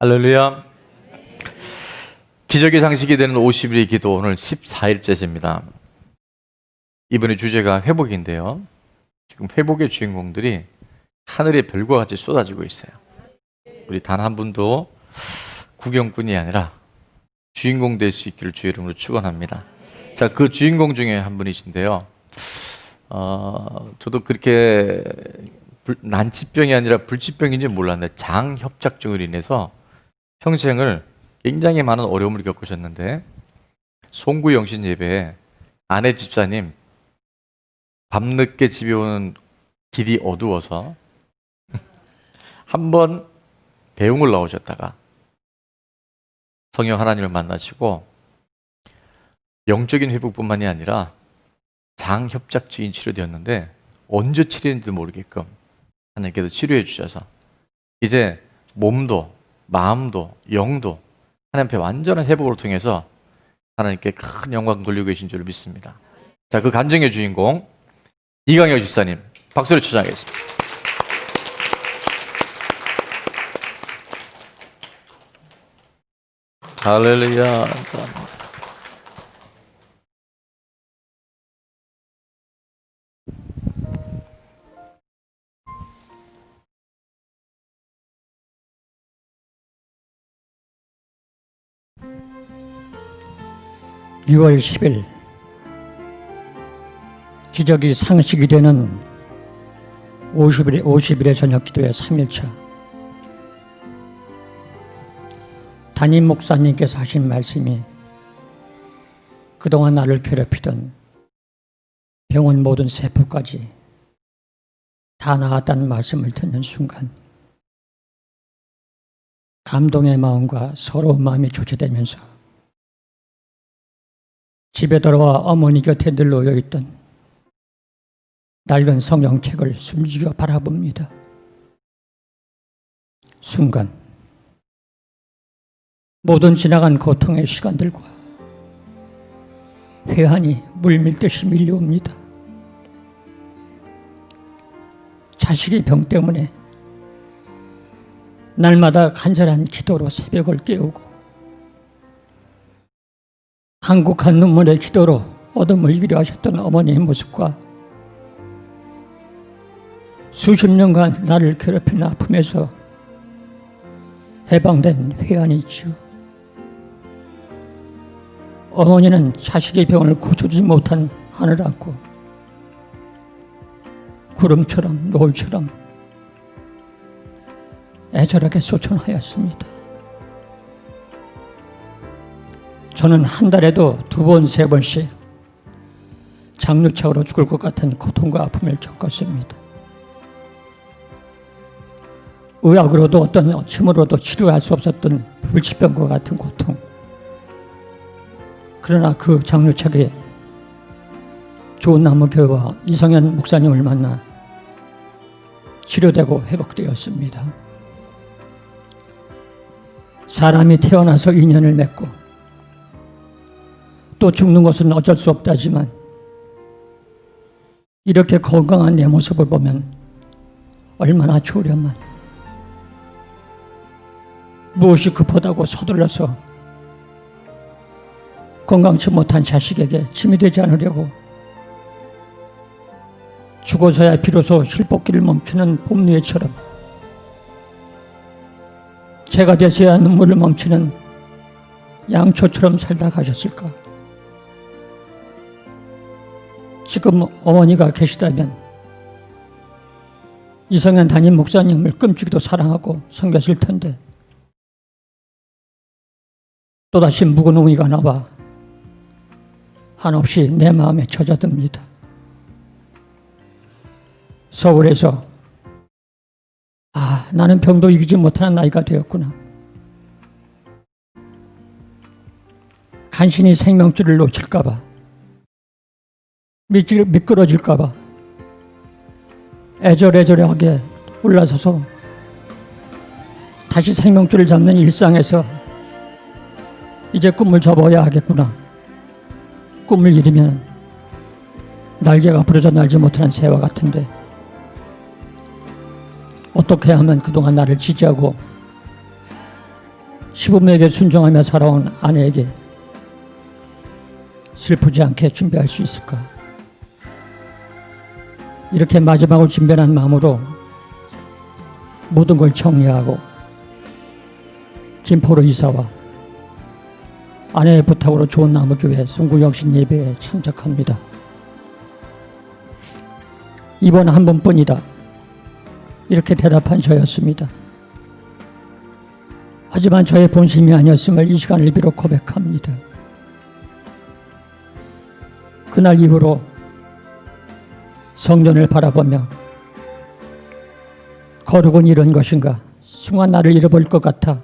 할렐루야. 기적의 상식이 되는 50일의 기도, 오늘 14일째입니다. 이번에 주제가 회복인데요. 지금 회복의 주인공들이 하늘의 별과 같이 쏟아지고 있어요. 우리 단 한 분도 구경꾼이 아니라 주인공 될 수 있기를 주의 이름으로 축원합니다. 자, 그 주인공 중에 한 분이신데요. 저도 그렇게 난치병이 아니라 불치병인지 몰랐는데 장협착증으로 인해서 평생을 굉장히 많은 어려움을 겪으셨는데, 송구 영신 예배에 아내 집사님 밤늦게 집에 오는 길이 어두워서 한번 배웅을 나오셨다가 성령 하나님을 만나시고 영적인 회복뿐만이 아니라 장협착증이 치료되었는데 언제 치료했는지도 모르게끔 하나님께서 치료해 주셔서 이제 몸도 마음도 영도 하나님 앞에 완전한 회복을 통해서 하나님께 큰 영광 돌리고 계신 줄 믿습니다. 자, 그 감정의 주인공 이강혁 집사님 박수로 초청하겠습니다. 할렐루야. 6월 10일 기적이 상식이 되는 50일의 저녁 기도의 3일차, 담임 목사님께서 하신 말씀이 그동안 나를 괴롭히던 병원 모든 세포까지 다 나았다는 말씀을 듣는 순간 감동의 마음과 서러운 마음이 교체되면서 집에 돌아와 어머니 곁에 늘 놓여있던 낡은 성경책을 숨지겨 바라봅니다. 순간 모든 지나간 고통의 시간들과 회한이 물밀듯이 밀려옵니다. 자식의 병 때문에 날마다 간절한 기도로 새벽을 깨우고 한국한 눈물의 기도로 어둠을 이기려 하셨던 어머니의 모습과 수십 년간 나를 괴롭힌 아픔에서 해방된 회한이지요. 어머니는 자식의 병을 고쳐주지 못한 하늘 안고 구름처럼 노을처럼 애절하게 소천하였습니다. 저는 한 달에도 2번, 3번씩 장류착으로 죽을 것 같은 고통과 아픔을 겪었습니다. 의학으로도 어떤 힘으로도 치료할 수 없었던 불치병과 같은 고통. 그러나 그 장류착에 좋은 나무교회와 이성현 목사님을 만나 치료되고 회복되었습니다. 사람이 태어나서 인연을 맺고 또 죽는 것은 어쩔 수 없다지만 이렇게 건강한 내 모습을 보면 얼마나 좋으련만. 무엇이 급하다고 서둘러서 건강치 못한 자식에게 짐이 되지 않으려고 죽어서야 비로소 힐복기를 멈추는 봄누에처럼 제가 돼서야 눈물을 멈추는 양초처럼 살다 가셨을까? 지금 어머니가 계시다면 이성현 담임 목사님을 끔찍이도 사랑하고 섬겼을 텐데 또다시 묵은웅이가 나와 한없이 내 마음에 젖어듭니다. 서울에서 나는 병도 이기지 못하는 나이가 되었구나. 간신히 생명줄을 놓칠까봐, 미끄러질까봐 애절하게 올라서서 다시 생명줄을 잡는 일상에서 이제 꿈을 접어야 하겠구나. 꿈을 이루면 날개가 부러져 날지 못하는 새와 같은데 어떻게 하면 그동안 나를 지지하고 시부모에게 순종하며 살아온 아내에게 슬프지 않게 준비할 수 있을까? 이렇게 마지막을 준비한 마음으로 모든 걸 정리하고 김포로 이사와 아내의 부탁으로 좋은나무교회 송구영신 예배에 참석합니다. 이번 한 번뿐이다. 이렇게 대답한 저였습니다. 하지만 저의 본심이 아니었음을 이 시간을 빌어 고백합니다. 그날 이후로 성전을 바라보며 거룩은 이런 것인가, 순간 나를 잃어버릴 것 같아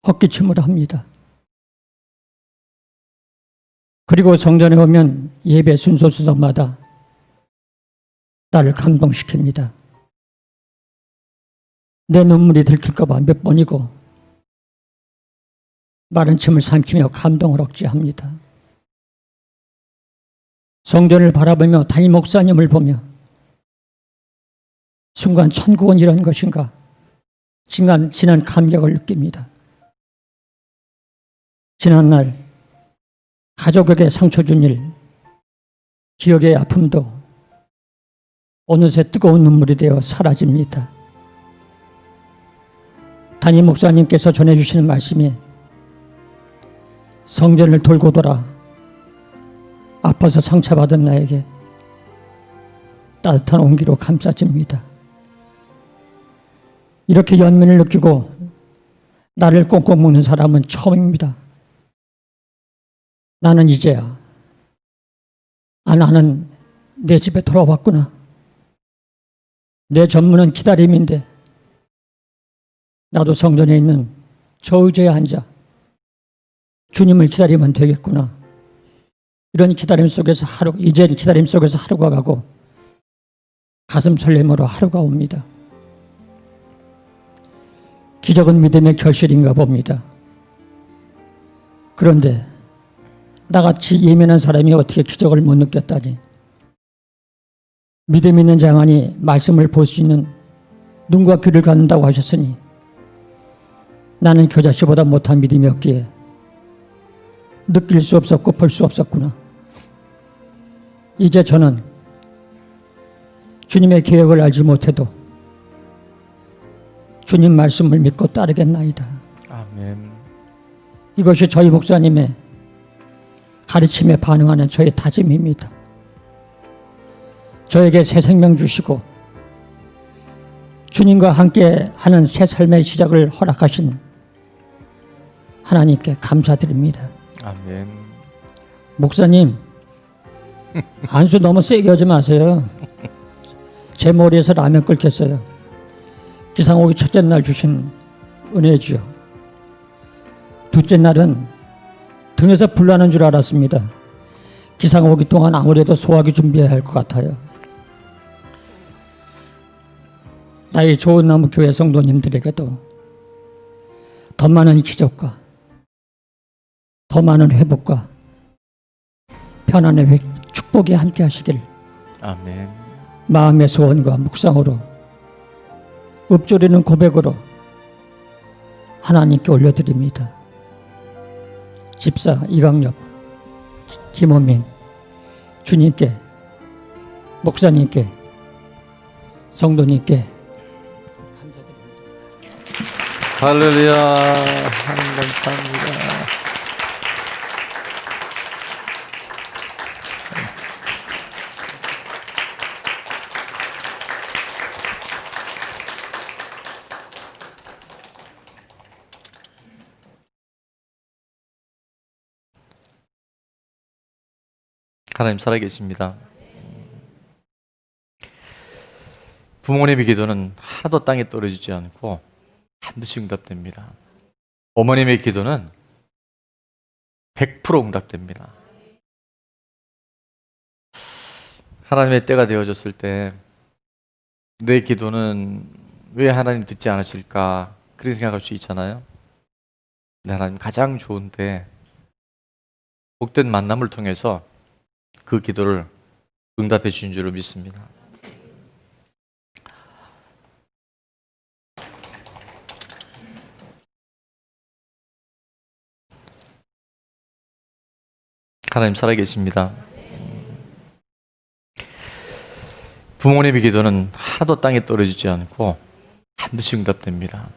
헛기침을 합니다. 그리고 성전에 오면 예배 순서마다 나를 감동시킵니다. 내 눈물이 들킬까 봐 몇 번이고 마른 침을 삼키며 감동을 억제합니다. 성전을 바라보며 담임 목사님을 보며 순간 천국은 이런 것인가 지난 감격을 느낍니다. 지난날 가족에게 상처 준 일, 기억의 아픔도 어느새 뜨거운 눈물이 되어 사라집니다. 담임 목사님께서 전해주시는 말씀이 성전을 돌고 돌아 아파서 상처받은 나에게 따뜻한 온기로 감싸집니다. 이렇게 연민을 느끼고 나를 꽁꽁 묶는 사람은 처음입니다. 나는 이제야 나는 내 집에 돌아왔구나. 내 전문은 기다림인데 나도 성전에 있는 저 의자에 앉아 주님을 기다리면 되겠구나. 이런 기다림 속에서 이제 기다림 속에서 하루가 가고 가슴 설렘으로 하루가 옵니다. 기적은 믿음의 결실인가 봅니다. 그런데 나같이 예민한 사람이 어떻게 기적을 못 느꼈다니. 믿음 있는 자만이 말씀을 볼 수 있는 눈과 귀를 갖는다고 하셨으니 나는 겨자씨보다 못한 믿음이었기에 느낄 수 없었고 볼 수 없었구나. 이제 저는 주님의 계획을 알지 못해도 주님 말씀을 믿고 따르겠나이다. 아멘. 이것이 저희 목사님의 가르침에 반응하는 저의 다짐입니다. 저에게 새 생명 주시고 주님과 함께 하는 새 삶의 시작을 허락하신 하나님께 감사드립니다. 아멘. 목사님, 안수 너무 세게 하지 마세요. 제 머리에서 라면 끓겠어요. 기상오기 첫째 날 주신 은혜지요. 둘째 날은 등에서 불 나는 줄 알았습니다. 기상오기 동안 아무래도 소화기 준비해야 할 것 같아요. 나의 좋은 나무 교회 성도님들에게도 더 많은 기적과 더 많은 회복과 편안의 축복이 함께 하시길 아멘. 마음의 소원과 묵상으로 읊조리는 고백으로 하나님께 올려드립니다. 집사 이강엽, 김호민, 주님께, 목사님께, 성도님께 감사드립니다. 할렐루야. 하나님 감사합니다. 하나님 살아계십니다. 부모님의 기도는 하나도 땅에 떨어지지 않고 반드시 응답됩니다. 어머님의 기도는 100% 응답됩니다. 하나님의 때가 되어졌을 때 내 기도는 왜 하나님 듣지 않으실까 그렇게 생각할 수 있잖아요. 근데 하나님 가장 좋은 때 복된 만남을 통해서 그 기도를 응답해 주신 줄로 믿습니다. 하나님 살아계십니다. 부모님의 기도는 하나도 땅에 떨어지지 않고 반드시 응답됩니다.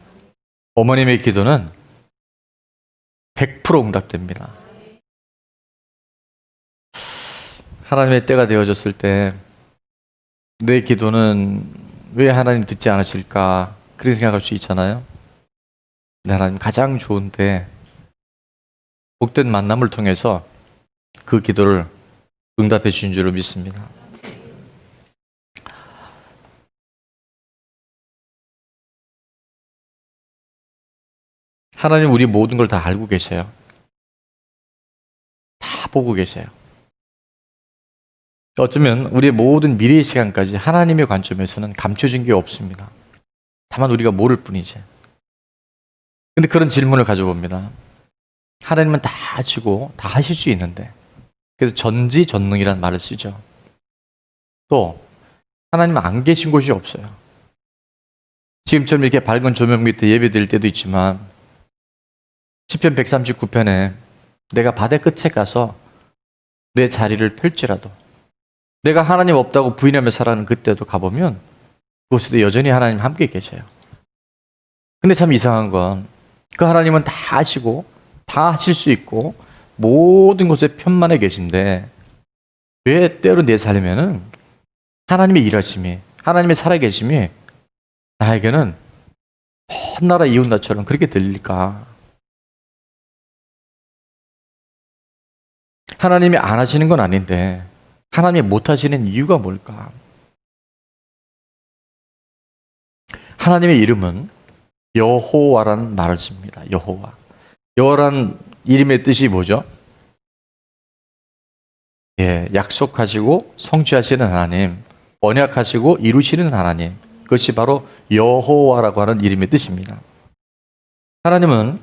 어머님의 기도는 100% 응답됩니다. 하나님의 때가 되어졌을 때 내 기도는 왜 하나님 듣지 않으실까 그렇게 생각할 수 있잖아요. 근데 하나님 가장 좋은 때 복된 만남을 통해서 그 기도를 응답해 주신 줄로 믿습니다. 하나님 우리 모든 걸 다 알고 계셔요. 다 보고 계셔요. 어쩌면 우리의 모든 미래의 시간까지 하나님의 관점에서는 감춰진 게 없습니다. 다만 우리가 모를 뿐이지. 근데 그런 질문을 가져봅니다. 하나님은 다 아시고 다 하실 수 있는데, 그래서 전지전능이라는 말을 쓰죠. 또 하나님은 안 계신 곳이 없어요. 지금처럼 이렇게 밝은 조명 밑에 예배드릴 때도 있지만 시편 139편에 내가 바다 끝에 가서 내 자리를 펼지라도, 내가 하나님 없다고 부인하며 살아가는 그때도 가보면 그곳에도 여전히 하나님 함께 계셔요. 근데 참 이상한 건 그 하나님은 다 아시고 다 하실 수 있고 모든 곳에 편만해 계신데 왜 때로 내 삶에는 하나님의 일하심이, 하나님의 살아계심이 나에게는 먼 나라 이웃나처럼 그렇게 들릴까? 하나님이 안 하시는 건 아닌데 하나님이 못 하시는 이유가 뭘까? 하나님의 이름은 여호와라는 말을 씁니다. 여호와. 여호와라는 이름의 뜻이 뭐죠? 예, 약속하시고 성취하시는 하나님, 언약하시고 이루시는 하나님. 그것이 바로 여호와라고 하는 이름의 뜻입니다. 하나님은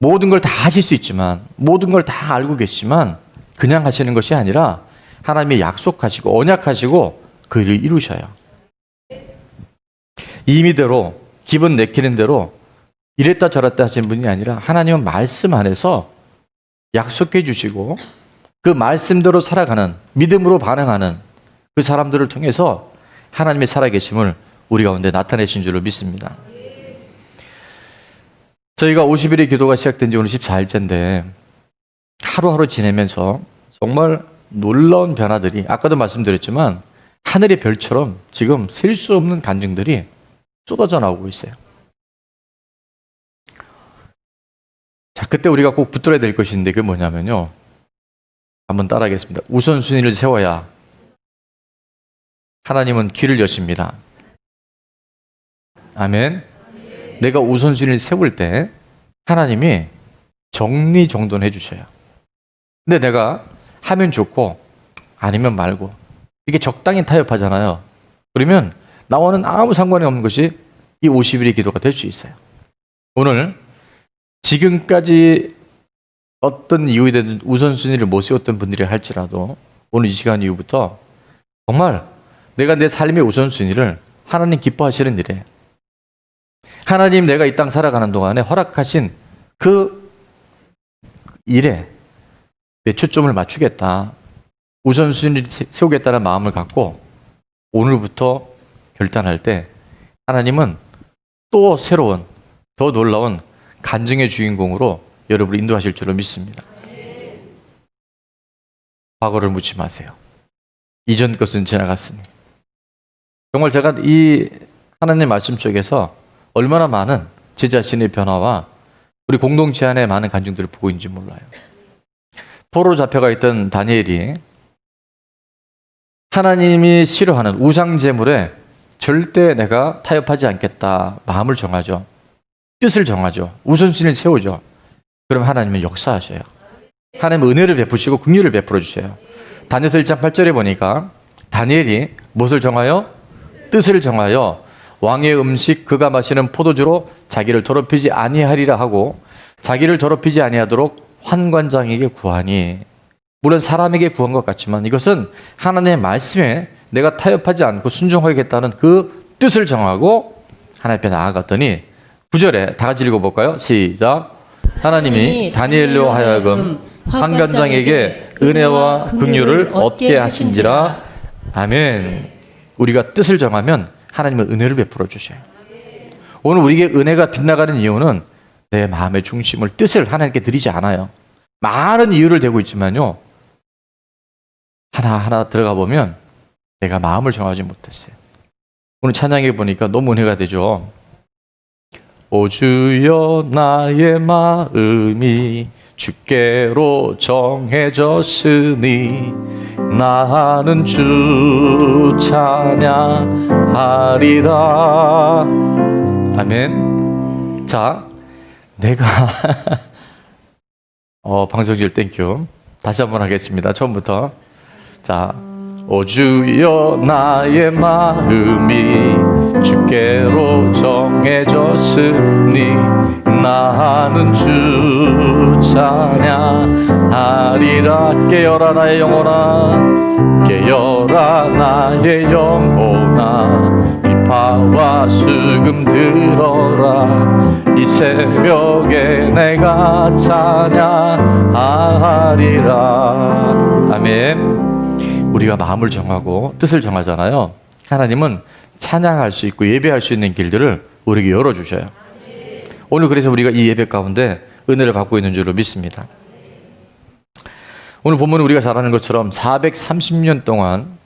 모든 걸 다 하실 수 있지만, 모든 걸 다 알고 계시지만 그냥 하시는 것이 아니라 하나님이 약속하시고 언약하시고 그 일을 이루셔요. 임의대로 기분 내키는 대로 이랬다 저랬다 하시는 분이 아니라 하나님은 말씀 안에서 약속해 주시고 그 말씀대로 살아가는, 믿음으로 반응하는 그 사람들을 통해서 하나님의 살아계심을 우리 가운데 나타내신 줄로 믿습니다. 저희가 50일의 기도가 시작된 지 오늘 14일째인데 하루하루 지내면서 정말 놀라운 변화들이, 아까도 말씀드렸지만 하늘의 별처럼 지금 셀 수 없는 간증들이 쏟아져 나오고 있어요. 자, 그때 우리가 꼭 붙들어야 될 것이 있는데 그게 뭐냐면요. 한번 따라하겠습니다. 우선순위를 세워야 하나님은 길을 여십니다. 아멘. 내가 우선순위를 세울 때 하나님이 정리정돈해 주셔요. 근데 내가 하면 좋고 아니면 말고 이게 적당히 타협하잖아요. 그러면 나와는 아무 상관이 없는 것이 이 50일의 기도가 될 수 있어요. 오늘 지금까지 어떤 이유이든 우선순위를 못 세웠던 분들이 할지라도 오늘 이 시간 이후부터 정말 내가 내 삶의 우선순위를 하나님 기뻐하시는 일에, 하나님 내가 이 땅 살아가는 동안에 허락하신 그 일에 내 초점을 맞추겠다, 우선순위를 세우겠다는 마음을 갖고 오늘부터 결단할 때 하나님은 또 새로운, 더 놀라운 간증의 주인공으로 여러분을 인도하실 줄로 믿습니다. 과거를 묻지 마세요. 이전 것은 지나갔으니. 정말 제가 이 하나님 말씀 속에서 얼마나 많은 제 자신의 변화와 우리 공동체 안에 많은 간증들을 보고 있는지 몰라요. 포로로 잡혀가 있던 다니엘이 하나님이 싫어하는 우상 제물에 절대 내가 타협하지 않겠다 마음을 정하죠. 뜻을 정하죠. 우선순위를 세우죠. 그럼 하나님은 역사하셔요. 하나님은 은혜를 베푸시고 긍휼을 베풀어 주셔요. 다니엘서 1장 8절에 보니까 다니엘이 무엇을 정하여? 뜻을 정하여 왕의 음식 그가 마시는 포도주로 자기를 더럽히지 아니하리라 하고 자기를 더럽히지 아니하도록 환관장에게 구하니, 물론 사람에게 구한 것 같지만 이것은 하나님의 말씀에 내가 타협하지 않고 순종하겠다는 그 뜻을 정하고 하나님 앞에 나아갔더니 9절에 다 같이 읽어볼까요? 시작. 하나님이 다니엘로 하여금 환관장에게 은혜와 긍휼을 얻게 하신지라. 아멘. 우리가 뜻을 정하면 하나님은 은혜를 베풀어 주셔요. 오늘 우리에게 은혜가 빗나가는 이유는 내 마음의 중심을, 뜻을 하나님께 드리지 않아요. 많은 이유를 대고 있지만요, 하나하나 들어가 보면 내가 마음을 정하지 못했어요. 오늘 찬양해 보니까 너무 은혜가 되죠. 오 주여 나의 마음이 주께로 정해졌으니 나는 주 찬양하리라. 아멘. 자, 내가 방송질 땡큐. 다시 한번 하겠습니다. 처음부터. 자, 오 주여 나의 마음이 주께로 정해졌으니 나는 주 찬양하리라. 깨어라 나의 영혼아, 깨어라 나의 영혼아, 비파와 수금 들어라. 이 새벽에 내가 찬양하리라. 아멘. 우리가 마음을 정하고 뜻을 정하잖아요. 하나님은 찬양할 수 있고 예배할 수 있는 길들을 우리에게 열어주셔요. 오늘 그래서 우리가 이 예배 가운데 은혜를 받고 있는 줄로 믿습니다. 오늘 본문은 우리가 잘 아는 것처럼 430년 동안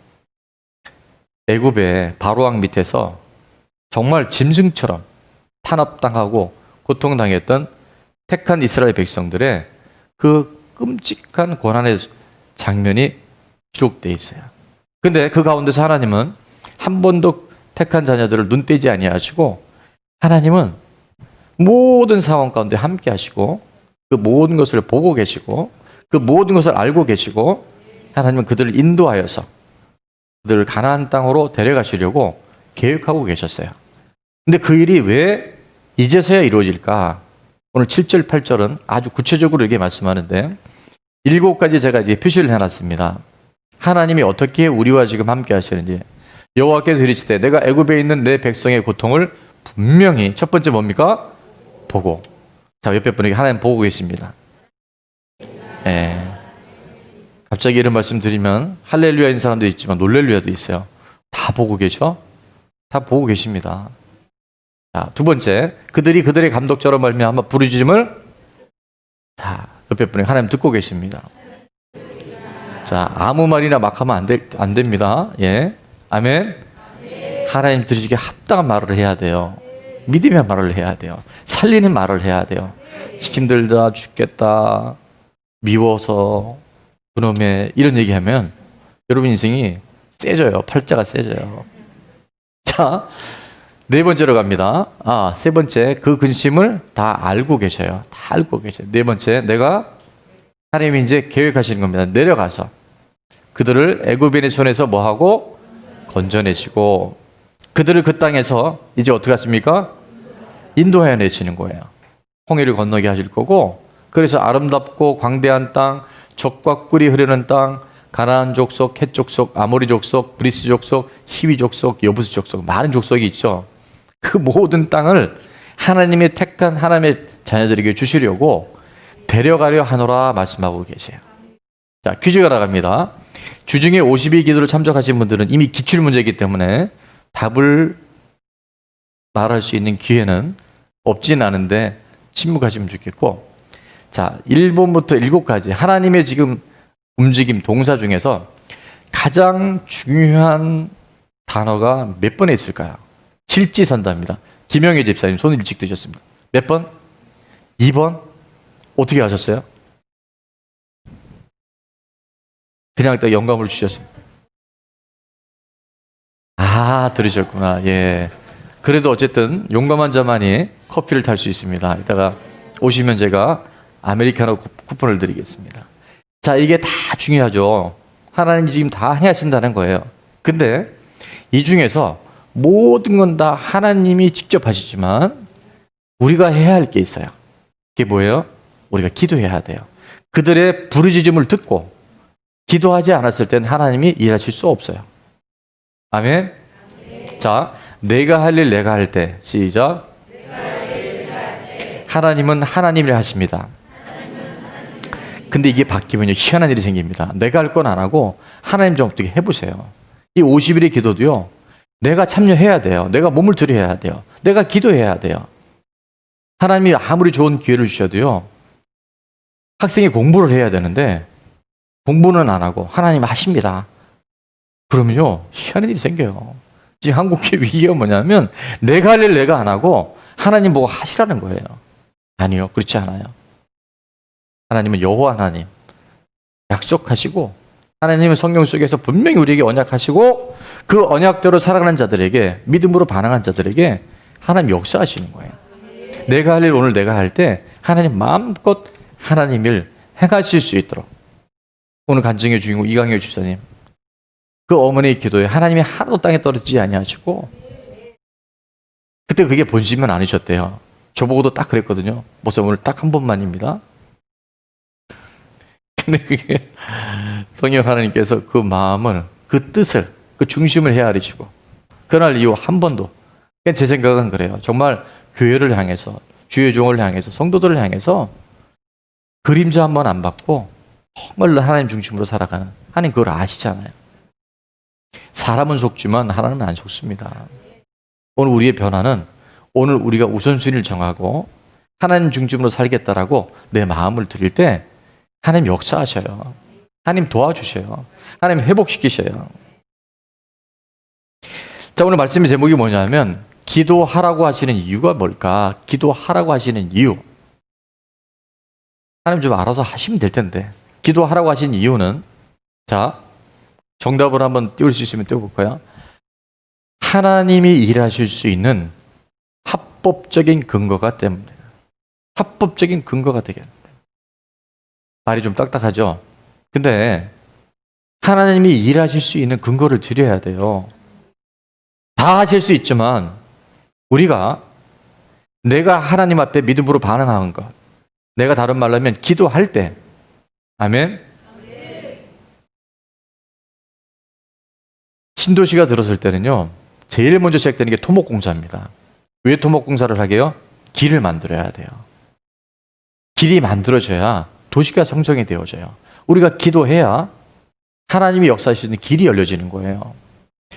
애굽의 바로왕 밑에서 정말 짐승처럼 탄압당하고 고통당했던 택한 이스라엘 백성들의 그 끔찍한 고난의 장면이 기록되어 있어요. 근데 그 가운데서 하나님은 한 번도 택한 자녀들을 눈 떼지 아니하시고, 하나님은 모든 상황 가운데 함께 하시고 그 모든 것을 보고 계시고 그 모든 것을 알고 계시고, 하나님은 그들을 인도하여서 그들을 가나안 땅으로 데려가시려고 계획하고 계셨어요. 근데 그 일이 왜 이제서야 이루어질까? 오늘 7절, 8절은 아주 구체적으로 이렇게 말씀하는데, 7가지 제가 이제 표시를 해놨습니다. 하나님이 어떻게 우리와 지금 함께 하시는지. 여호와께서 이르시되 내가 애굽에 있는 내 백성의 고통을 분명히, 첫 번째 뭡니까? 보고. 자, 옆에 분에게 하나님 보고 계십니다. 갑자기 이런 말씀 드리면 할렐루야인 사람도 있지만 놀렐루야도 있어요. 다 보고 계셔? 다 보고 계십니다. 자, 두 번째, 그들이 그들의 감독자로 말미암아 부르짖음을, 자, 옆에 분에게 하나님 듣고 계십니다. 자, 아무 말이나 막 하면 안 됩니다. 예. 아멘. 하나님 들으시기에 합당한 말을 해야 돼요. 믿음의 말을 해야 돼요. 살리는 말을 해야 돼요. 힘들다, 죽겠다, 미워서, 그놈의 이런 얘기하면 여러분 인생이 세져요. 팔자가 세져요. 자, 네 번째로 갑니다. 세 번째, 그 근심을 다 알고 계셔요. 다 알고 계셔요. 네 번째, 하나님이 이제 계획하시는 겁니다. 내려가서 그들을 애굽인의 손에서 뭐하고 건져내시고, 그들을 그 땅에서 이제 어떻게 하십니까? 인도하여 내시는 거예요. 홍해를 건너게 하실 거고, 그래서 아름답고 광대한 땅, 젖과 꿀이 흐르는 땅, 가나안 족속, 헷 족속, 아모리 족속, 브리스 족속, 히위 족속, 여부스 족속, 많은 족속이 있죠. 그 모든 땅을 하나님이 택한 하나님의 자녀들에게 주시려고 데려가려 하노라 말씀하고 계세요. 자, 퀴즈가 나갑니다. 주중에 52 기도를 참석하신 분들은 이미 기출 문제이기 때문에 답을 말할 수 있는 기회는 없진 않은데 침묵하시면 좋겠고, 자, 1번부터 7까지 하나님의 지금 움직임, 동사 중에서 가장 중요한 단어가 몇 번에 있을까요? 실지선다입니다. 김영애 집사님 손을 일찍 드셨습니다. 몇 번? 2번? 어떻게 하셨어요? 그냥 딱 영감을 주셨습니다. 들으셨구나. 예. 그래도 어쨌든 용감한 자만이 커피를 탈 수 있습니다. 이따가 오시면 제가 아메리카노 쿠폰을 드리겠습니다. 자, 이게 다 중요하죠. 하나님이 지금 다 행하신다는 거예요. 근데 이 중에서 모든 건 다 하나님이 직접 하시지만 우리가 해야 할 게 있어요. 그게 뭐예요? 우리가 기도해야 돼요. 그들의 부르짖음을 듣고 기도하지 않았을 때는 하나님이 일하실 수 없어요. 아멘. 자, 내가 할 일 내가 할 때, 시작. 하나님은 하나님이라 하십니다. 근데 이게 바뀌면요, 희한한 일이 생깁니다. 내가 할 건 안 하고 하나님 좀 어떻게 해보세요. 이 50일의 기도도요, 내가 참여해야 돼요. 내가 몸을 들여야 돼요. 내가 기도해야 돼요. 하나님이 아무리 좋은 기회를 주셔도요, 학생이 공부를 해야 되는데 공부는 안 하고 하나님 하십니다. 그러면요, 희한한 일이 생겨요. 지금 한국의 위기가 뭐냐면 내가 할 일 내가 안 하고 하나님 보고 하시라는 거예요. 아니요, 그렇지 않아요. 하나님은 여호와 하나님, 약속하시고 하나님은 성경 속에서 분명히 우리에게 언약하시고 그 언약대로 살아가는 자들에게, 믿음으로 반응한 자들에게 하나님 역사하시는 거예요. 내가 할 일 오늘 내가 할 때 하나님 마음껏 하나님 일 행하실 수 있도록. 오늘 간증의 주인공 이강효 집사님, 그 어머니의 기도에 하나님이 하나도 땅에 떨어지지 아니하시고, 그때 그게 본심은 아니셨대요. 저보고도 딱 그랬거든요. 목사님 오늘 딱 한 번만입니다. 근데 그게 성령 하나님께서 그 마음을, 그 뜻을, 그 중심을 헤아리시고 그날 이후 한 번도, 제 생각은 그래요. 정말 교회를 향해서, 주의 종을 향해서, 성도들을 향해서 그림자 한 번 안 받고 정말로 하나님 중심으로 살아가는, 하나님 그걸 아시잖아요. 사람은 속지만 하나님은 안 속습니다. 오늘 우리의 변화는 오늘 우리가 우선순위를 정하고 하나님 중심으로 살겠다라고 내 마음을 드릴 때 하나님 역사하셔요. 하나님 도와주셔요. 하나님 회복시키셔요. 자, 오늘 말씀의 제목이 뭐냐면 기도하라고 하시는 이유가 뭘까? 기도하라고 하시는 이유. 하나님 좀 알아서 하시면 될 텐데. 기도하라고 하신 이유는, 자, 정답을 한번 띄울 수 있으면 띄워볼까요? 하나님이 일하실 수 있는 합법적인 근거가 때문에. 합법적인 근거가 되겠는데. 말이 좀 딱딱하죠? 근데 하나님이 일하실 수 있는 근거를 드려야 돼요. 다 하실 수 있지만 우리가 내가 하나님 앞에 믿음으로 반응하는 것, 내가 다른 말로 하면 기도할 때, 아멘? 신도시가 들었을 때는요, 제일 먼저 시작되는 게 토목공사입니다. 왜 토목공사를 하게요? 길을 만들어야 돼요. 길이 만들어져야 도시가 성정이 되어져요. 우리가 기도해야 하나님이 역사하시는 길이 열려지는 거예요.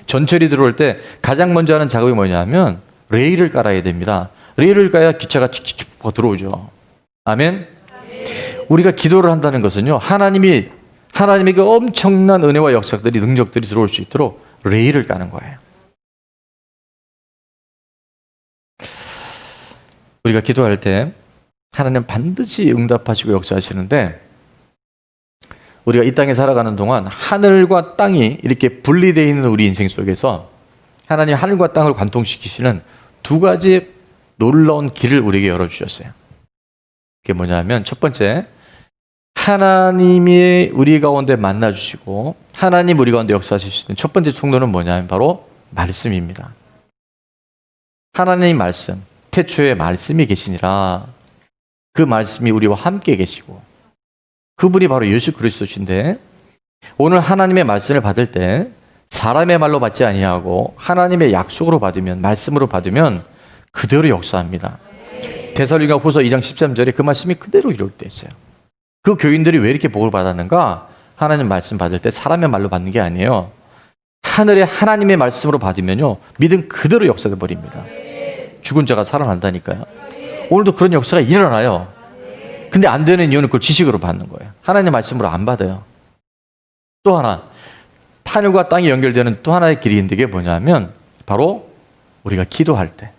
전철이 들어올 때 가장 먼저 하는 작업이 뭐냐면 레일을 깔아야 됩니다. 레일을 까야 기차가 칙칙칙 들어오죠. 아멘? 우리가 기도를 한다는 것은요, 하나님에게 엄청난 은혜와 역사들이, 능력들이 들어올 수 있도록 레일을 까는 거예요. 우리가 기도할 때 하나님 반드시 응답하시고 역사하시는데, 우리가 이 땅에 살아가는 동안 하늘과 땅이 이렇게 분리되어 있는 우리 인생 속에서 하나님 하늘과 땅을 관통시키시는 두 가지 놀라운 길을 우리에게 열어주셨어요. 그게 뭐냐면, 첫 번째, 하나님이 우리 가운데 만나주시고 하나님 우리 가운데 역사하실 수 있는 첫 번째 통로는 뭐냐면 바로 말씀입니다. 하나님 말씀, 태초에 말씀이 계시니라. 그 말씀이 우리와 함께 계시고 그분이 바로 예수 그리스도신데, 오늘 하나님의 말씀을 받을 때 사람의 말로 받지 아니하고 하나님의 약속으로 받으면, 말씀으로 받으면 그대로 역사합니다. 데살로니가 후서 2장 13절에 그 말씀이 그대로 기록되어 있어요. 그 교인들이 왜 이렇게 복을 받았는가? 하나님 말씀 받을 때 사람의 말로 받는 게 아니에요. 하늘의 하나님의 말씀으로 받으면요, 믿음 그대로 역사돼 버립니다. 죽은 자가 살아난다니까요. 오늘도 그런 역사가 일어나요. 근데 안 되는 이유는 그걸 지식으로 받는 거예요. 하나님 말씀으로 안 받아요. 또 하나, 하늘과 땅이 연결되는 또 하나의 길이 있는데, 이게 뭐냐면 바로 우리가 기도할 때,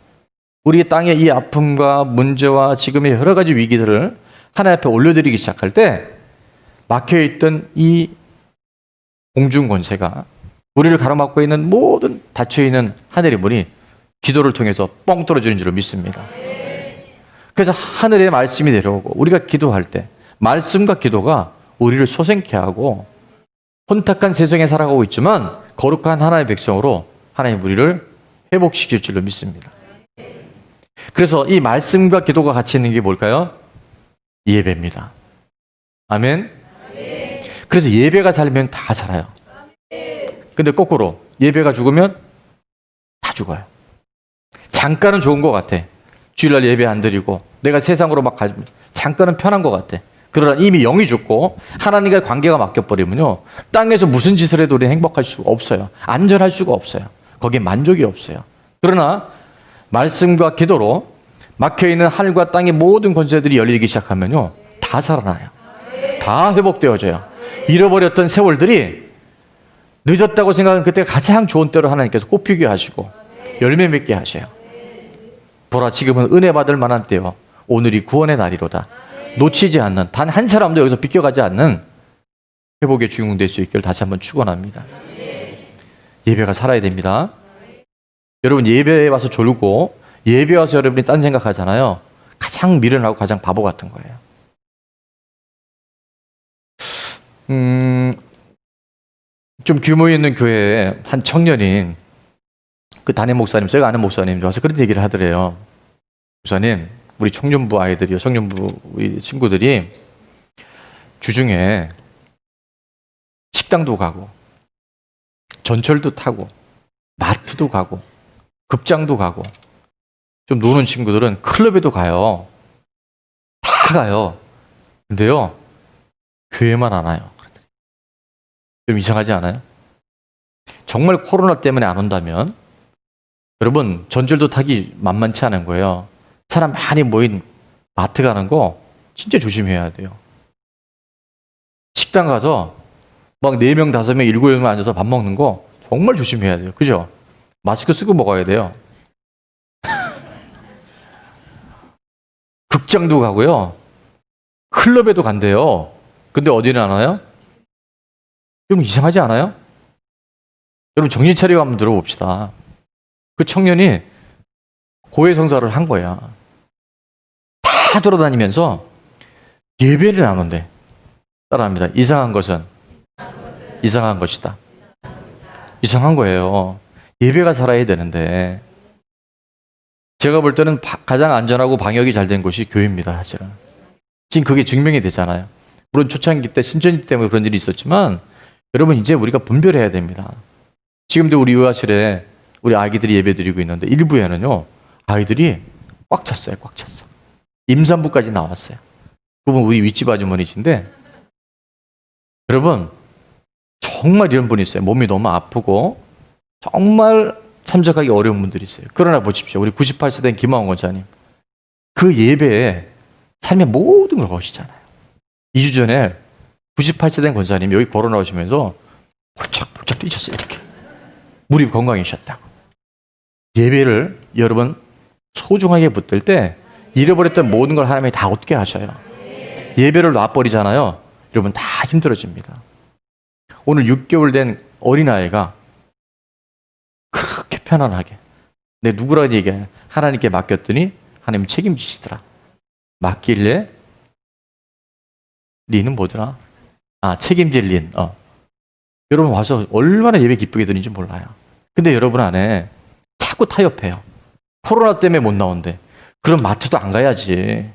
우리 땅의 이 아픔과 문제와 지금의 여러 가지 위기들을 하나님 앞에 올려드리기 시작할 때 막혀있던 이 공중 권세가, 우리를 가로막고 있는 모든 닫혀있는 하늘의 문이 기도를 통해서 뻥 떨어지는 줄 믿습니다. 그래서 하늘의 말씀이 내려오고, 우리가 기도할 때 말씀과 기도가 우리를 소생케 하고, 혼탁한 세상에 살아가고 있지만 거룩한 하나님의 백성으로 하나님 우리를 회복시킬 줄로 믿습니다. 그래서 이 말씀과 기도가 같이 있는 게 뭘까요? 예배입니다. 아멘? 그래서 예배가 살면 다 살아요. 근데 거꾸로 예배가 죽으면 다 죽어요. 잠깐은 좋은 것 같아. 주일날 예배 안 드리고 내가 세상으로 막 잠깐은 편한 것 같아. 그러나 이미 영이 죽고 하나님과 관계가 막혀버리면요, 땅에서 무슨 짓을 해도 우리는 행복할 수가 없어요. 안전할 수가 없어요. 거기에 만족이 없어요. 그러나 말씀과 기도로 막혀있는 하늘과 땅의 모든 권세들이 열리기 시작하면요, 다 살아나요. 다 회복되어져요. 잃어버렸던 세월들이 늦었다고 생각하는 그때가 가장 좋은 때로 하나님께서 꽃피게 하시고 열매 맺게 하셔요. 보라, 지금은 은혜 받을 만한 때요, 오늘이 구원의 날이로다. 놓치지 않는, 단 한 사람도 여기서 비껴가지 않는 회복의 주인공 될 수 있기를 다시 한번 축원합니다. 예배가 살아야 됩니다. 여러분, 예배에 와서 졸고 예배 와서 여러분이 딴 생각하잖아요. 가장 미련하고 가장 바보 같은 거예요. 좀 규모 있는 교회에 한 청년인 그 담임 목사님, 제가 아는 목사님 와서 그런 얘기를 하더래요. 목사님, 우리 청년부 아이들이요, 청년부 우리 친구들이 주중에 식당도 가고 전철도 타고 마트도 가고 극장도 가고 좀 노는 친구들은 클럽에도 가요. 다 가요. 근데요, 교회만 안 와요. 좀 이상하지 않아요? 정말 코로나 때문에 안 온다면 여러분, 전철도 타기 만만치 않은 거예요. 사람 많이 모인 마트 가는 거 진짜 조심해야 돼요. 식당 가서 막 4명, 5명, 7명 앉아서 밥 먹는 거 정말 조심해야 돼요. 그죠? 마스크 쓰고 먹어야 돼요. 극장도 가고요. 클럽에도 간대요. 근데 어디는 안 와요? 좀 이상하지 않아요? 여러분, 정신 차리고 한번 들어봅시다. 그 청년이 고해성사를 한 거야. 다 돌아다니면서 예배를 안 온대. 따라합니다. 이상한 것은 이상한 것이다. 이상한 거예요. 예배가 살아야 되는데. 제가 볼 때는 가장 안전하고 방역이 잘 된 곳이 교회입니다, 사실은. 지금 그게 증명이 되잖아요. 물론 초창기 때 신천지 때문에 그런 일이 있었지만 여러분, 이제 우리가 분별해야 됩니다. 지금도 우리 의화실에 우리 아기들이 예배 드리고 있는데 일부에는요, 아이들이 꽉 찼어요. 꽉 찼어. 임산부까지 나왔어요. 그분 우리 윗집 아주머니신데, 여러분, 정말 이런 분이 있어요. 몸이 너무 아프고 정말 참석하기 어려운 분들이 있어요. 그러나 보십시오. 우리 98세 된 김하원 권사님. 그 예배에 삶의 모든 걸 거시잖아요. 2주 전에 98세 된 권사님이 여기 걸어 나오시면서 폴짝폴짝 뛰셨어요. 이렇게. 무릎 건강해지셨다고. 예배를 여러분 소중하게 붙들 때 잃어버렸던 모든 걸 하나님이 다 얻게 하셔요. 예배를 놔버리잖아요. 여러분 다 힘들어집니다. 오늘 6개월 된 어린아이가 그렇게 편안하게, 내 누구라고 얘기해, 하나님께 맡겼더니 하나님 책임지시더라. 맡길래 리는 뭐더라? 책임질 린. 여러분 와서 얼마나 예배 기쁘게 드는지 몰라요. 근데 여러분 안에 자꾸 타협해요. 코로나 때문에 못 나온대. 그럼 마트도 안 가야지.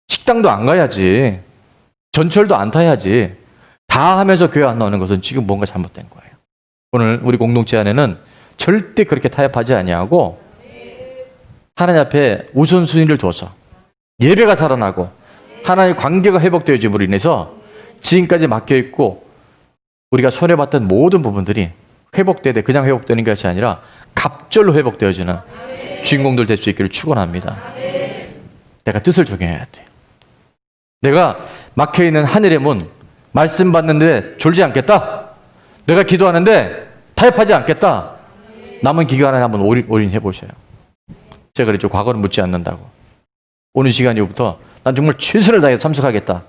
식당도 안 가야지. 전철도 안 타야지. 다 하면서 교회 안 나오는 것은 지금 뭔가 잘못된 거예요. 오늘 우리 공동체 안에는 절대 그렇게 타협하지 아니하고 하나님 앞에 우선순위를 둬서 예배가 살아나고 하나님의 관계가 회복되어짐으로 인해서 지금까지 막혀있고 우리가 손해봤던 모든 부분들이 회복되되 그냥 회복되는 것이 아니라 갑절로 회복되어지는 주인공들 될 수 있기를 축원합니다. 내가 뜻을 정해야 돼요. 내가 막혀있는 하늘의 문, 말씀 받는데 졸지 않겠다. 내가 기도하는데 타협하지 않겠다. 남은 기간에 한번 올인해 보셔요. 제가 그랬죠. 과거는 묻지 않는다고. 오늘 시간 이후부터 난 정말 최선을 다해 참석하겠다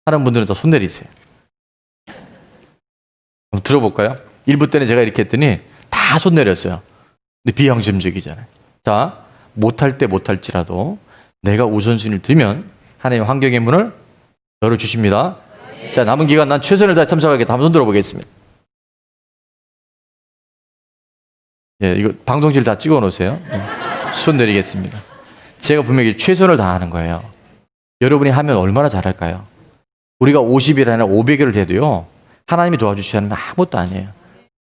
하는 분들은 더 손 내리세요. 한번 들어볼까요? 1부 때는 제가 이렇게 했더니 다 손 내렸어요. 근데 비형심적이잖아요. 자, 못할 때 못할지라도 내가 우선순위를 두면 하나님 환경의 문을 열어주십니다. 자, 남은 기간 난 최선을 다해 참석하겠다. 한번 손 들어보겠습니다. 예, 이거 방송실 다 찍어 놓으세요. 손 내리겠습니다. 제가 분명히 최선을 다하는 거예요. 여러분이 하면 얼마나 잘할까요? 우리가 50일 아니라 500일을 해도요, 하나님이 도와주시면 아무것도 아니에요.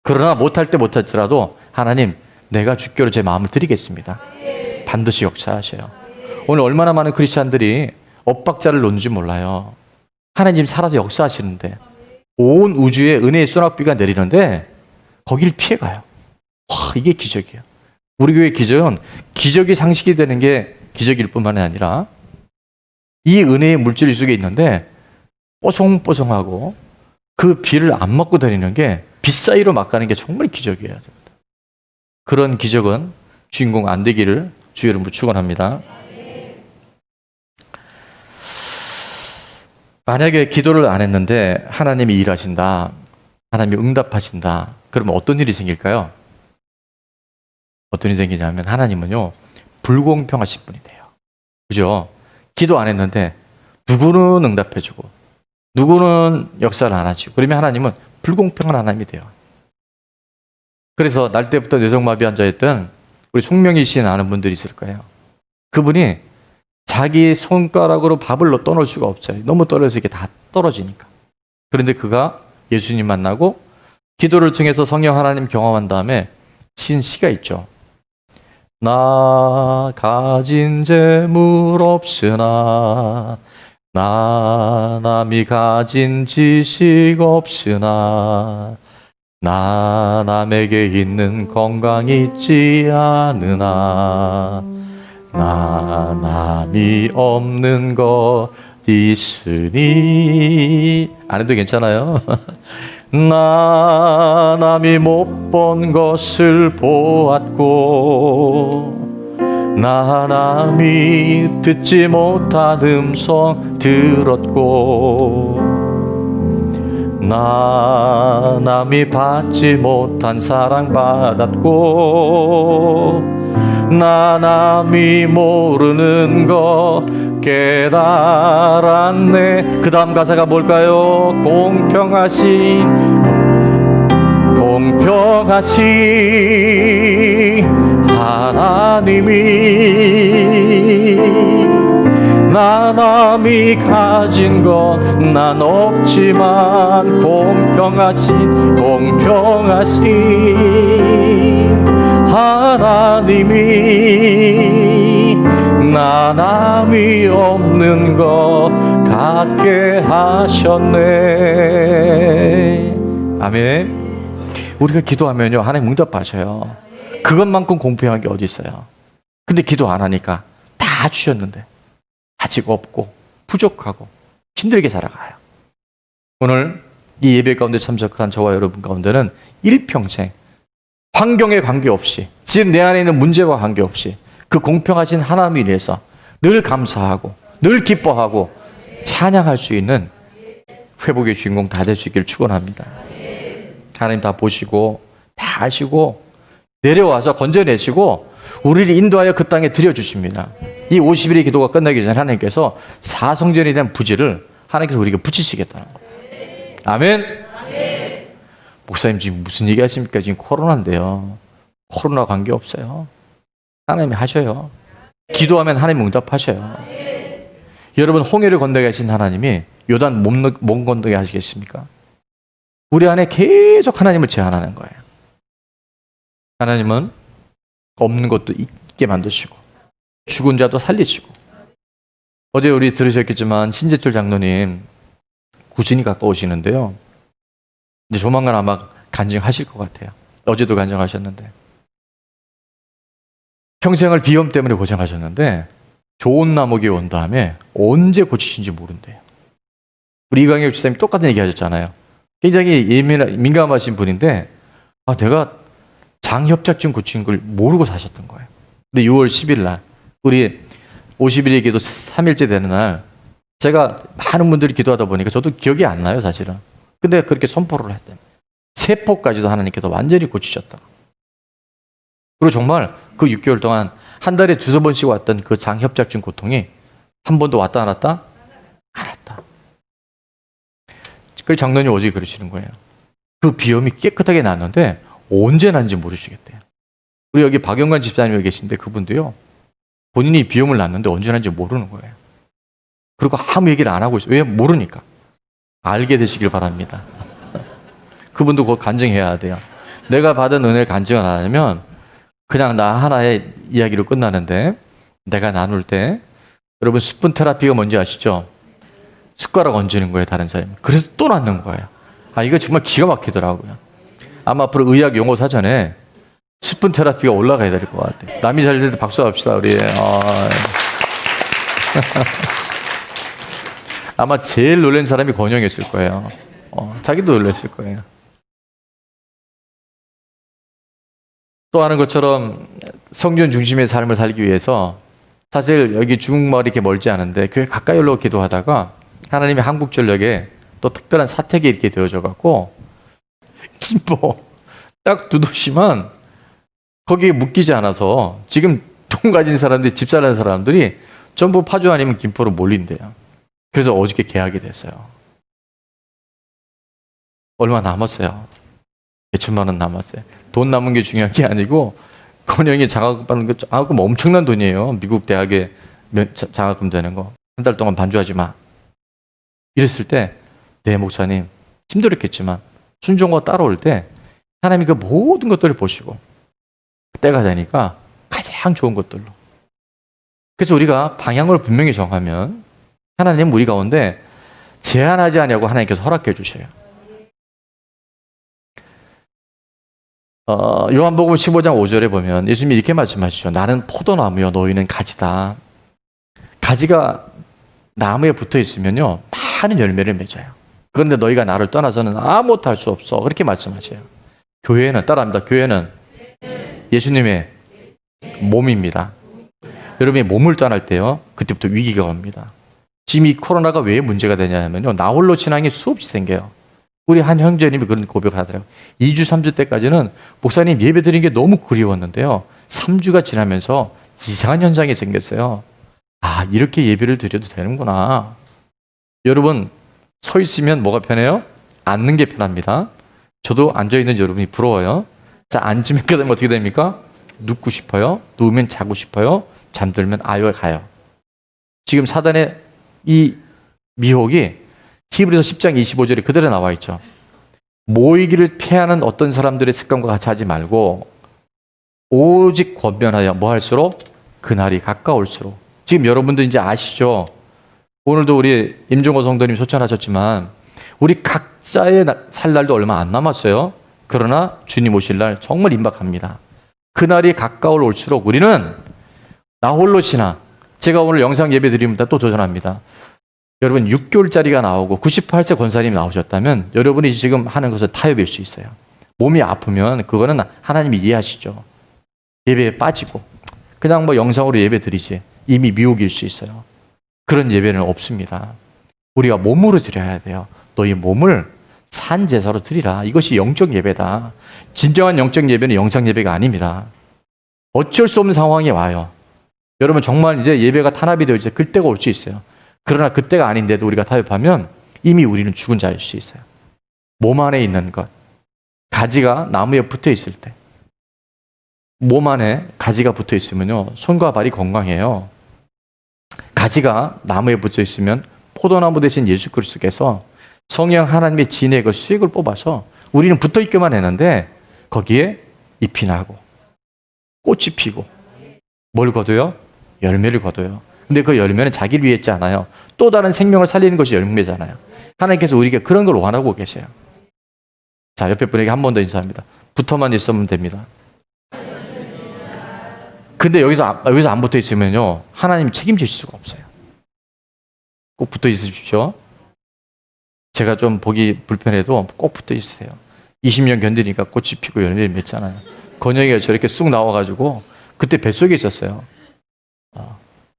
그러나 못할 때 못할지라도 하나님, 내가 주께로 제 마음을 드리겠습니다. 반드시 역사하셔요. 오늘 얼마나 많은 크리스찬들이 엇박자를 놓는지 몰라요. 하나님 살아서 역사하시는데 온 우주에 은혜의 소낙비가 내리는데 거길 피해가요. 와, 이게 기적이에요. 우리 교회 기적은 기적이 상식이 되는 게 기적일 뿐만 아니라 이 은혜의 물질 속에 있는데 뽀송뽀송하고 그 비를 안 맞고 다니는 게 빗사이로 막 가는 게 정말 기적이에요. 그런 기적은 주인공 안 되기를 주의 이름으로 축원합니다. 만약에 기도를 안 했는데 하나님이 일하신다, 하나님이 응답하신다, 그러면 어떤 일이 생길까요? 어떤 일이 생기냐면 하나님은요 불공평하신 분이 돼요. 그죠? 기도 안 했는데 누구는 응답해주고 누구는 역사를 안 하시고 그러면 하나님은 불공평한 하나님이 돼요. 그래서 날 때부터 뇌성마비 환자였던 우리 송명희 씨 아는 분들이 있을 거예요. 그분이 자기 손가락으로 밥을 떠놓을 수가 없어요. 너무 떨어져서 이게 다 떨어지니까. 그런데 그가 예수님 만나고 기도를 통해서 성령 하나님 경험한 다음에 친 시가 있죠. 나 가진 재물 없으나 나 남이 가진 지식 없으나 나 남에게 있는 건강 있지 않으나 나 남이 없는 것 있으니 안 해도 괜찮아요. 나 남이 못 본 것을 보았고 나 남이 듣지 못한 음성 들었고 나 남이 받지 못한 사랑 받았고 나 남이 모르는 거 깨달았네. 그 다음 가사가 뭘까요? 공평하신 하나님이 나 남이 가진 건 난 없지만 공평하신 하나님이 나 남이 없는 것 같게 하셨네. 아멘. 우리가 기도하면요 하나님 응답하셔요. 그것만큼 공평한 게 어디 있어요. 근데 기도 안 하니까 다 주셨는데 아직 없고 부족하고 힘들게 살아가요. 오늘 이 예배 가운데 참석한 저와 여러분 가운데는 일평생 환경에 관계없이 지금 내 안에 있는 문제와 관계없이 그 공평하신 하나님을 위해서 늘 감사하고 늘 기뻐하고 찬양할 수 있는 회복의 주인공 다 될 수 있기를 축원합니다. 하나님 다 보시고 다 아시고 내려와서 건져내시고 우리를 인도하여 그 땅에 들여주십니다. 이 50일의 기도가 끝나기 전에 하나님께서 사성전에 대한 부지를 하나님께서 우리에게 붙이시겠다는 겁니다. 아멘. 목사님 지금 무슨 얘기 하십니까? 지금 코로나인데요. 코로나 관계없어요. 하나님이 하셔요. 기도하면 하나님 응답하셔요. 여러분 홍해를 건너게 하신 하나님이 요단 몸 건너게 하시겠습니까? 우리 안에 계속 하나님을 제한하는 거예요. 하나님은 없는 것도 있게 만드시고 죽은 자도 살리시고 어제 우리 들으셨겠지만 신재철 장로님 구순이 가까우시는데요. 이제 조만간 아마 간증하실 것 같아요. 어제도 간증하셨는데 평생을 비염 때문에 고생하셨는데 좋은 나무기 온 다음에 언제 고치신지 모른대요. 우리 이광혁 집사님 똑같은 얘기 하셨잖아요. 굉장히 민감하신 분인데 내가 장협착증 고친 걸 모르고 사셨던 거예요. 근데 6월 10일 날 우리 50일의 기도 3일째 되는 날 제가 많은 분들이 기도하다 보니까 저도 기억이 안 나요 사실은. 근데 그렇게 선포를 했대요. 세포까지도 하나님께서 완전히 고치셨다. 그리고 정말 그 6개월 동안 한 달에 2-3번씩 왔던 그 장협착증 고통이 한 번도 왔다 안 왔다? 안 왔다. 그래서 장로님 어제 그러시는 거예요. 그 비염이 깨끗하게 났는데 언제 난지 모르시겠대요. 우리 여기 박영관 집사님이 계신데 그분도요. 본인이 비염을 났는데 언제 난지 모르는 거예요. 그리고 아무 얘기를 안 하고 있어요. 왜? 모르니까. 알게 되시길 바랍니다. 그분도 곧 간증해야 돼요. 내가 받은 은혜를 간증을 안 하면 그냥 나 하나의 이야기로 끝나는데 내가 나눌 때 여러분 스푼 테라피가 뭔지 아시죠? 숟가락 얹는 거예요, 다른 사람이. 그래서 또 낫는 거예요. 아, 이거 정말 기가 막히더라고요. 아마 앞으로 의학 용어 사전에 스푼 테라피가 올라가야 될 것 같아요. 남이 잘 될 때 박수 합시다, 우리. 아마 제일 놀란 사람이 권영이었을 거예요. 자기도 놀랐을 거예요. 또 하는 것처럼 성전 중심의 삶을 살기 위해서 사실 여기 중국마을이 이렇게 멀지 않은데 교회 가까이 올라오 기도하다가 하나님의 한국전력에 또 특별한 사택이 이렇게 되어져 갖고 김포 딱 두 도시만 거기에 묶이지 않아서 지금 돈 가진 사람들이 집 사는 사람들이 전부 파주 아니면 김포로 몰린대요. 그래서 어저께 계약이 됐어요. 얼마 남았어요. 몇천만 원 남았어요. 돈 남은 게 중요한 게 아니고 권영이 장학금 받는 거 장학금 엄청난 돈이에요. 미국 대학에 장학금 되는 거. 한 달 동안 반주하지 마. 이랬을 때 네 목사님 힘들었겠지만 순종과 따라올 때 하나님이 그 모든 것들을 보시고 때가 되니까 가장 좋은 것들로. 그래서 우리가 방향을 분명히 정하면 하나님은 우리 가운데 제한하지 않냐고 하나님께서 허락해 주셔요. 요한복음 15장 5절에 보면 예수님이 이렇게 말씀하시죠. 나는 포도나무요 너희는 가지다. 가지가 나무에 붙어 있으면요 많은 열매를 맺어요. 그런데 너희가 나를 떠나서는 아무것도 할 수 없어. 그렇게 말씀하세요. 교회는 따라합니다. 교회는 예수님의 몸입니다. 여러분이 몸을 떠날 때요 그때부터 위기가 옵니다. 지금 이 코로나가 왜 문제가 되냐면요 나 홀로 신앙이 수없이 생겨요. 우리 한 형제님이 그런 고백을 하더라고요. 2주 3주 때까지는 목사님 예배 드리는 게 너무 그리웠는데요 3주가 지나면서 이상한 현상이 생겼어요. 아 이렇게 예배를 드려도 되는구나. 여러분 서 있으면 뭐가 편해요? 앉는 게 편합니다. 저도 앉아있는 여러분이 부러워요. 자 앉으면 그다음에 어떻게 됩니까? 눕고 싶어요. 누우면 자고 싶어요. 잠들면 아유 가요. 지금 사단의 이 미혹이 히브리서 10장 25절에 그대로 나와 있죠. 모이기를 피하는 어떤 사람들의 습관과 같이 하지 말고 오직 권면하여 뭐 할수록 그날이 가까울수록. 지금 여러분도 이제 아시죠? 오늘도 우리 임종호 성도님 소천하셨지만 우리 각자의 살 날도 얼마 안 남았어요. 그러나 주님 오실 날 정말 임박합니다. 그날이 가까울 올수록 우리는 나 홀로 신앙. 제가 오늘 영상 예배 드립니다. 또 도전합니다. 여러분 6개월짜리가 나오고 98세 권사님이 나오셨다면 여러분이 지금 하는 것을 타협일 수 있어요. 몸이 아프면 그거는 하나님이 이해하시죠. 예배에 빠지고 그냥 뭐 영상으로 예배 드리지 이미 미혹일 수 있어요. 그런 예배는 없습니다. 우리가 몸으로 드려야 돼요. 너희 몸을 산 제사로 드리라. 이것이 영적 예배다. 진정한 영적 예배는 영상 예배가 아닙니다. 어쩔 수 없는 상황이 와요. 여러분 정말 이제 예배가 탄압이 되어 이제 그때가 올 수 있어요. 그러나 그때가 아닌데도 우리가 타협하면 이미 우리는 죽은 자일 수 있어요. 몸 안에 있는 것. 가지가 나무에 붙어 있을 때. 몸 안에 가지가 붙어 있으면요. 손과 발이 건강해요. 가지가 나무에 붙어 있으면 포도나무 대신 예수 그리스도께서 성령 하나님의 진의 그 수액을 뽑아서 우리는 붙어 있기만 했는데 거기에 잎이 나고 꽃이 피고 뭘 거둬요? 열매를 거둬요. 근데 그 열매는 자기를 위해 있지 않아요. 또 다른 생명을 살리는 것이 열매잖아요. 하나님께서 우리에게 그런 걸 원하고 계세요. 자, 옆에 분에게 한 번 더 인사합니다. 붙어만 있으면 됩니다. 근데 여기서 안 붙어 있으면요. 하나님 책임질 수가 없어요. 꼭 붙어 있으십시오. 제가 좀 보기 불편해도 꼭 붙어 있으세요. 20년 견디니까 꽃이 피고 열매를 맺잖아요. 건영이가 저렇게 쑥 나와가지고 그때 뱃속에 있었어요.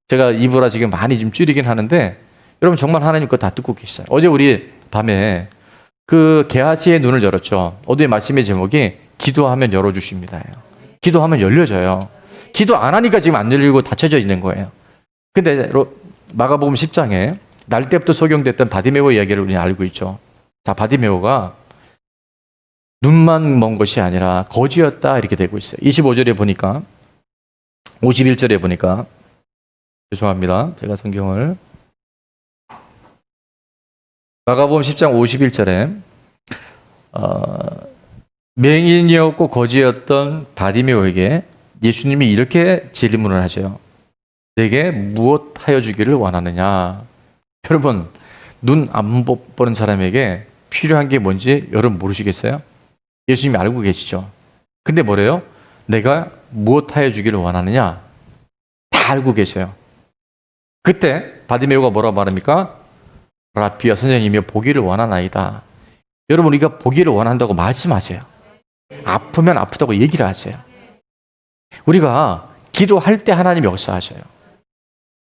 제가 입으라 지금 많이 좀 줄이긴 하는데 여러분 정말 하나님 거 다 듣고 계시잖아요. 어제 우리 밤에 그 게하시의 눈을 열었죠. 어제 말씀의 제목이 기도하면 열어주십니다예요. 기도하면 열려져요. 기도 안 하니까 지금 안 열리고 닫혀져 있는 거예요. 근데 마가복음 10장에 날 때부터 소경됐던 바디메오 이야기를 우리는 알고 있죠. 자, 바디메오가 눈만 먼 것이 아니라 거지였다 이렇게 되고 있어요. 25절에 보니까 51절에 보니까 죄송합니다. 제가 성경을 마가복음 10장 51절에 맹인이었고 거지였던 바디메오에게 예수님이 이렇게 질문을 하세요. 내게 무엇하여 주기를 원하느냐. 여러분, 눈 안 보는 사람에게 필요한 게 뭔지 여러분 모르시겠어요? 예수님이 알고 계시죠? 근데 뭐래요? 내가 무엇하여 주기를 원하느냐? 다 알고 계셔요. 그때 바디메오가 뭐라고 말합니까? 라피아 선생님이여 보기를 원하나이다. 여러분, 우리가 보기를 원한다고 말씀하세요. 아프면 아프다고 얘기를 하세요. 우리가 기도할 때 하나님이 역사하셔요.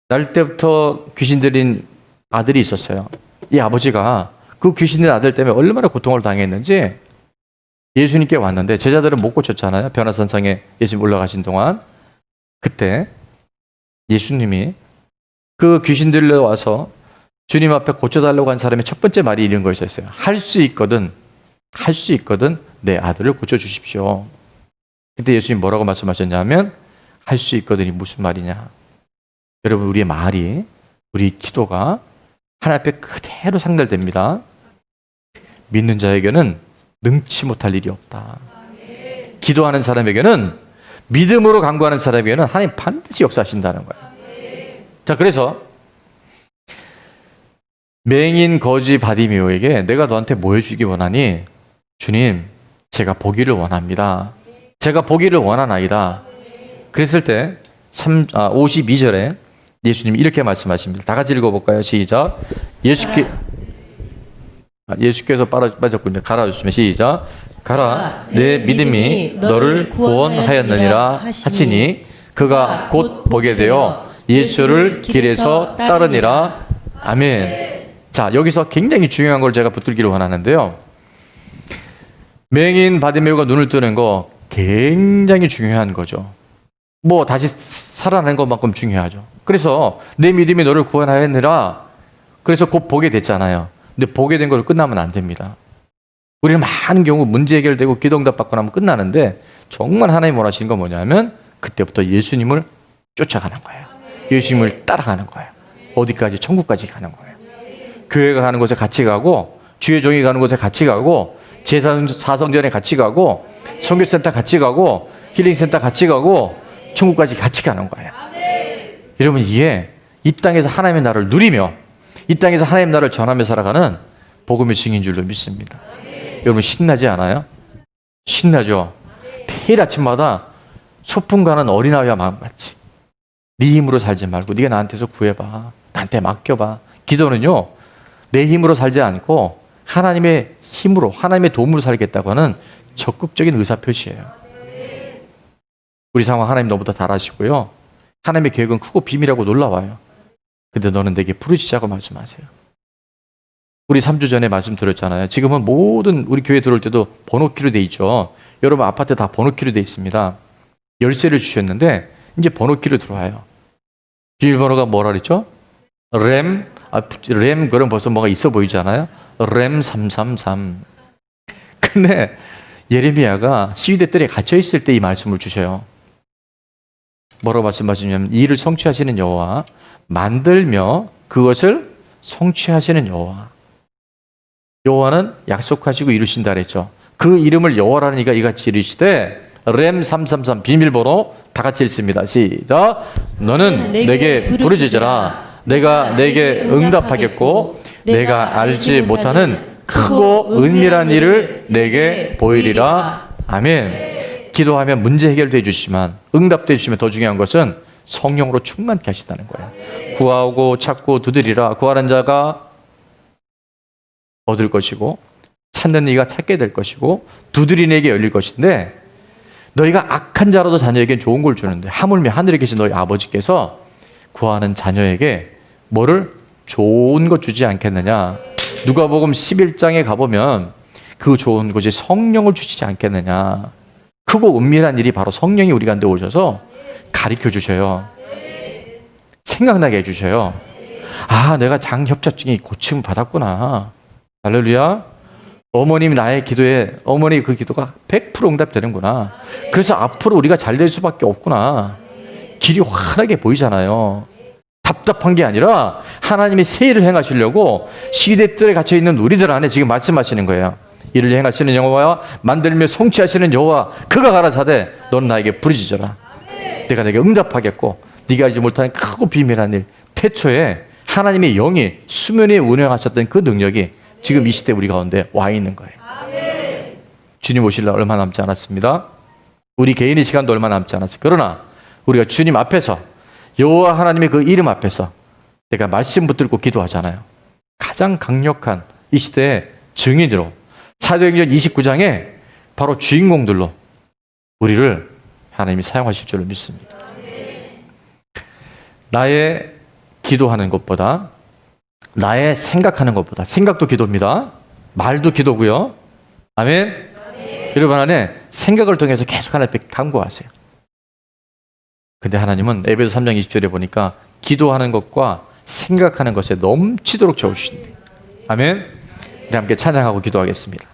날 때부터 귀신 들린 아들이 있었어요. 이 아버지가 그 귀신 들린 아들 때문에 얼마나 고통을 당했는지 예수님께 왔는데 제자들은 못 고쳤잖아요. 변화산상에 예수님 올라가신 동안. 그때 예수님이 그 귀신 들려 와서 주님 앞에 고쳐달라고 한 사람의 첫 번째 말이 이런 거였어요. 할 수 있거든 내 아들을 고쳐주십시오. 그때 예수님 뭐라고 말씀하셨냐면 할 수 있거든이 무슨 말이냐. 여러분, 우리의 말이, 우리 기도가 하나님 앞에 그대로 상달됩니다. 믿는 자에게는 능치 못할 일이 없다. 기도하는 사람에게는, 믿음으로 간구하는 사람에게는 하나님 반드시 역사하신다는 거예요. 자, 그래서 맹인 거지 바디메오에게 내가 너한테 뭐 해주기 원하니? 주님, 제가 보기를 원합니다. 제가 보기를 원하나이다. 그랬을 때 52절에 예수님이 이렇게 말씀하십니다. 다 같이 읽어볼까요? 시작. 예수께서 빠졌군요. 가라 주시면 시작. 가라, 내 믿음이 너를 구원하였느니라 하시니 그가 곧 보게 되어 예수를 길에서 따르니라. 아멘. 자, 여기서 굉장히 중요한 걸 제가 붙들기를 원하는데요. 맹인 바디메오가 눈을 뜨는 거 굉장히 중요한 거죠. 뭐 다시 살아나는 것만큼 중요하죠. 그래서 내 믿음이 너를 구원하였느라. 그래서 곧 보게 됐잖아요. 근데 보게 된 걸로 끝나면 안 됩니다. 우리는 많은 경우 문제 해결되고 기도응답 받고 나면 끝나는데 정말 하나님 원하시는 건 뭐냐면 그때부터 예수님을 쫓아가는 거예요. 예수님을 따라가는 거예요. 어디까지? 천국까지 가는 거예요. 교회가 가는 곳에 같이 가고, 주의 종이 가는 곳에 같이 가고, 제사성전에 같이 가고, 선교센터 같이 가고, 힐링센터 같이 가고, 천국까지 같이 가는 거예요. 여러분, 이게 이 땅에서 하나님의 나라를 누리며 이 땅에서 하나님의 나라를 전하며 살아가는 복음의 증인 줄로 믿습니다. 여러분, 신나지 않아요? 신나죠? 매일 아침마다 소풍 가는 어린아이와 마음같이 네 힘으로 살지 말고 네가 나한테서 구해봐. 나한테 맡겨봐. 기도는요, 내 힘으로 살지 않고 하나님의 힘으로, 하나님의 도움으로 살겠다고 하는 적극적인 의사표시예요. 우리 상황 하나님 너보다 잘 아시고요. 하나님의 계획은 크고 비밀하고 놀라워요. 근데 너는 내게 부르시자고 말씀하세요. 우리 3주 전에 말씀드렸잖아요. 지금은 모든 우리 교회 들어올 때도 번호키로 돼 있죠. 여러분 아파트 다 번호키로 돼 있습니다. 열쇠를 주셨는데 이제 번호키로 들어와요. 비밀번호가 뭐라 그랬죠? 램 그럼 벌써 뭐가 있어 보이잖아요. 램 333. 근데 예레미야가 시위대 뜰에 갇혀 있을 때 이 말씀을 주셔요. 뭐라고 말씀하시냐면 이 일을 성취하시는 여호와, 만들며 그것을 성취하시는 여호와. 여호와는 약속하시고 이루신다 그랬죠. 그 이름을 여호와라는 이가 이같이 이르시되 램 333 비밀번호 다 같이 읽습니다. 시작. 너는 내게 부르짖으라. 내가 내게 응답하겠고 내가 알지 못하는 크고 은밀한 일을 내게 보이리라. 아멘. 기도하면 문제 해결돼 주시지만, 응답돼 주시면 더 중요한 것은 성령으로 충만케 하시다는 거예요. 구하고 찾고 두드리라. 구하는 자가 얻을 것이고 찾는 이가 찾게 될 것이고 두드리는 이에게 열릴 것인데, 너희가 악한 자라도 자녀에게 좋은 걸 주는데 하물며 하늘에 계신 너희 아버지께서 구하는 자녀에게 뭐를? 좋은 것 주지 않겠느냐. 누가복음 11장에 가보면 그 좋은 것이 성령을 주시지 않겠느냐. 크고 은밀한 일이 바로 성령이 우리 가운데 오셔서 가르쳐 주셔요. 생각나게 해주셔요. 아, 내가 장협착증이 고침 받았구나. 할렐루야. 어머님이 나의 기도에, 어머니 그 기도가 100% 응답되는구나. 그래서 앞으로 우리가 잘 될 수밖에 없구나. 길이 환하게 보이잖아요. 답답한 게 아니라 하나님이 새 일을 행하시려고 시대들에 갇혀있는 우리들 안에 지금 말씀하시는 거예요. 이를 행하시는 여호와와 만들며 성취하시는 여호와, 그가 가라사대 너는 나에게 부르짖어라. 내가 내게 응답하겠고 네가 알지 못하는 크고 비밀한 일, 태초에 하나님의 영이 수면에 운행하셨던 그 능력이 지금 이 시대 우리 가운데 와 있는 거예요. 주님 오실 날 얼마 남지 않았습니다. 우리 개인의 시간도 얼마 남지 않았어요. 그러나 우리가 주님 앞에서, 여호와 하나님의 그 이름 앞에서 내가 말씀 붙들고 기도하잖아요. 가장 강력한 이 시대의 증인으로 사도행전 29장에 바로 주인공들로 우리를 하나님이 사용하실 줄로 믿습니다. 나의 기도하는 것보다, 나의 생각하는 것보다, 생각도 기도입니다. 말도 기도고요. 아멘. 여러분 안에 생각을 통해서 계속 하나님 앞에 간구하세요. 근데 하나님은 에베소 3장 20절에 보니까 기도하는 것과 생각하는 것에 넘치도록 채워주신대. 아멘. 우리 함께 찬양하고 기도하겠습니다.